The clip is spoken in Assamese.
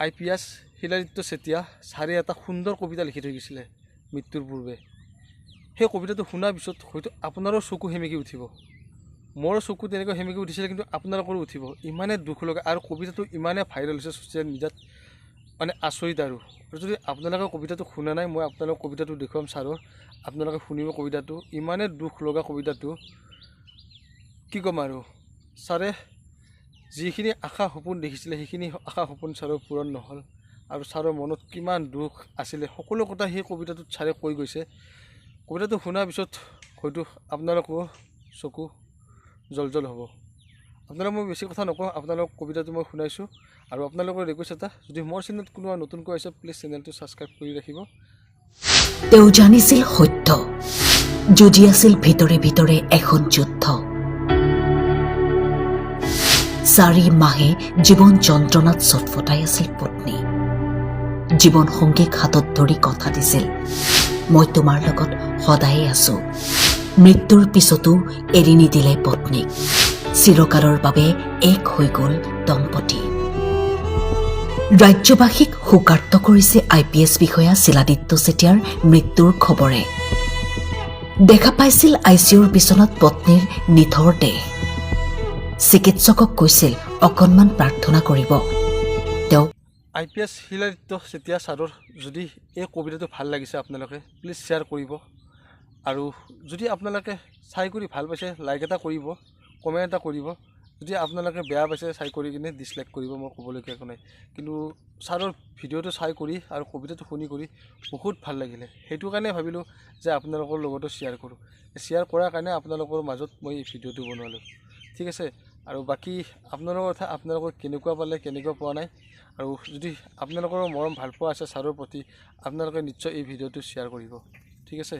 IPS শিলাদিত্য চেতিয়া ছাৰে এটা সুন্দৰ কবিতা লিখি থৈ গৈছিলে মৃত্যুৰ পূৰ্বে। সেই কবিতাটো শুনাৰ পিছত হয়তো আপোনাৰো চকু সেমেকি উঠিব, মোৰ চকু তেনেকৈ সেমেকি উঠিছিলে, কিন্তু আপোনালোকৰো উঠিব। ইমানে দুখ লগা আৰু কবিতাটো ইমানে ভাইৰেল হৈছে ছ'চিয়েল মিডিয়াত, মানে আচৰিত। আৰু যদি আপোনালোকে কবিতাটো শুনা নাই, মই আপোনালোকক কবিতাটো দেখুৱাম ছাৰৰ, আপোনালোকে শুনিব কবিতাটো। ইমানে দুখ লগা কবিতাটো, কি ক'ম আৰু। ছাৰে যিখিনি আশা সপোন দেখিছিলে সেইখিনি আশা সপোন ছাৰৰ পূৰণ নহ'ল, আৰু ছাৰৰ মনত কিমান দুখ আছিলে সকলো কথা সেই কবিতাটোত ছাৰে কৈ গৈছে। কবিতাটো শুনাৰ পিছত হয়তো আপোনালোকো চকু জল হ'ব। আপোনালোক মই বেছি কথা নকওঁ, আপোনালোকক কবিতাটো মই শুনাইছোঁ। আৰু আপোনালোকৰ ৰিকুৱেষ্ট এটা, যদি মোৰ চেনেলত কোনোবা নতুনকৈ আছে প্লিজ চেনেলটো ছাবস্ক্ৰাইব কৰি ৰাখিব। তেওঁ জানিছিল সত্য, যুঁজি আছিল ভিতৰে ভিতৰে এখন যুদ্ধ। 4 মাহে জীৱন যন্ত্ৰণাত চটফটাই আছিল পত্নী। জীৱন সংগীক হাতত ধৰি কথা দিছিল, মই তোমাৰ লগত সদায়ে আছো। মৃত্যুৰ পিছতো এৰি নিদিলে পত্নীক, চিৰকালৰ বাবে এক হৈ গ'ল দম্পতী। ৰাজ্যবাসীক শোকাৰ্ত কৰিছে IPS বিষয়া শিলাদিত্য চেতিয়াৰ মৃত্যুৰ খবৰে। দেখা পাইছিল ICUৰ বিচনাত পত্নীৰ নিথৰ দেহ। চিকিৎসকক কৈছিল অকণমান প্ৰাৰ্থনা কৰিব। তেওঁ IPS শিলাদিত্য চেতিয়া ছাৰৰ যদি এই কবিতাটো ভাল লাগিছে আপোনালোকে প্লিজ শ্বেয়াৰ কৰিব। আৰু যদি আপোনালোকে চাই কৰি ভাল পাইছে লাইক এটা কৰিব, কমেণ্ট এটা কৰিব। যদি আপোনালোকে বেয়া পাইছে চাই কৰি কিনে ডিছলাইক কৰিব, মই ক'বলগীয়া একো নাই। কিন্তু ছাৰৰ ভিডিঅ'টো চাই কৰি আৰু কবিতাটো শুনি কৰি বহুত ভাল লাগিলে, সেইটো কাৰণে ভাবিলোঁ যে আপোনালোকৰ লগতো শ্বেয়াৰ কৰোঁ। শ্বেয়াৰ কৰাৰ কাৰণে আপোনালোকৰ মাজত মই এই ভিডিঅ'টো বনালোঁ, ঠিক আছে। আৰু বাকী আপোনালোকৰ কথা, আপোনালোকৰ কেনেকুৱা পালে কেনেকুৱা পোৱা নাই, আৰু যদি আপোনালোকৰ মৰম ভাল পোৱা আছে ছাৰৰ প্ৰতি, আপোনালোকে নিশ্চয় এই ভিডিঅ'টো শ্বেয়াৰ কৰিব, ঠিক আছে।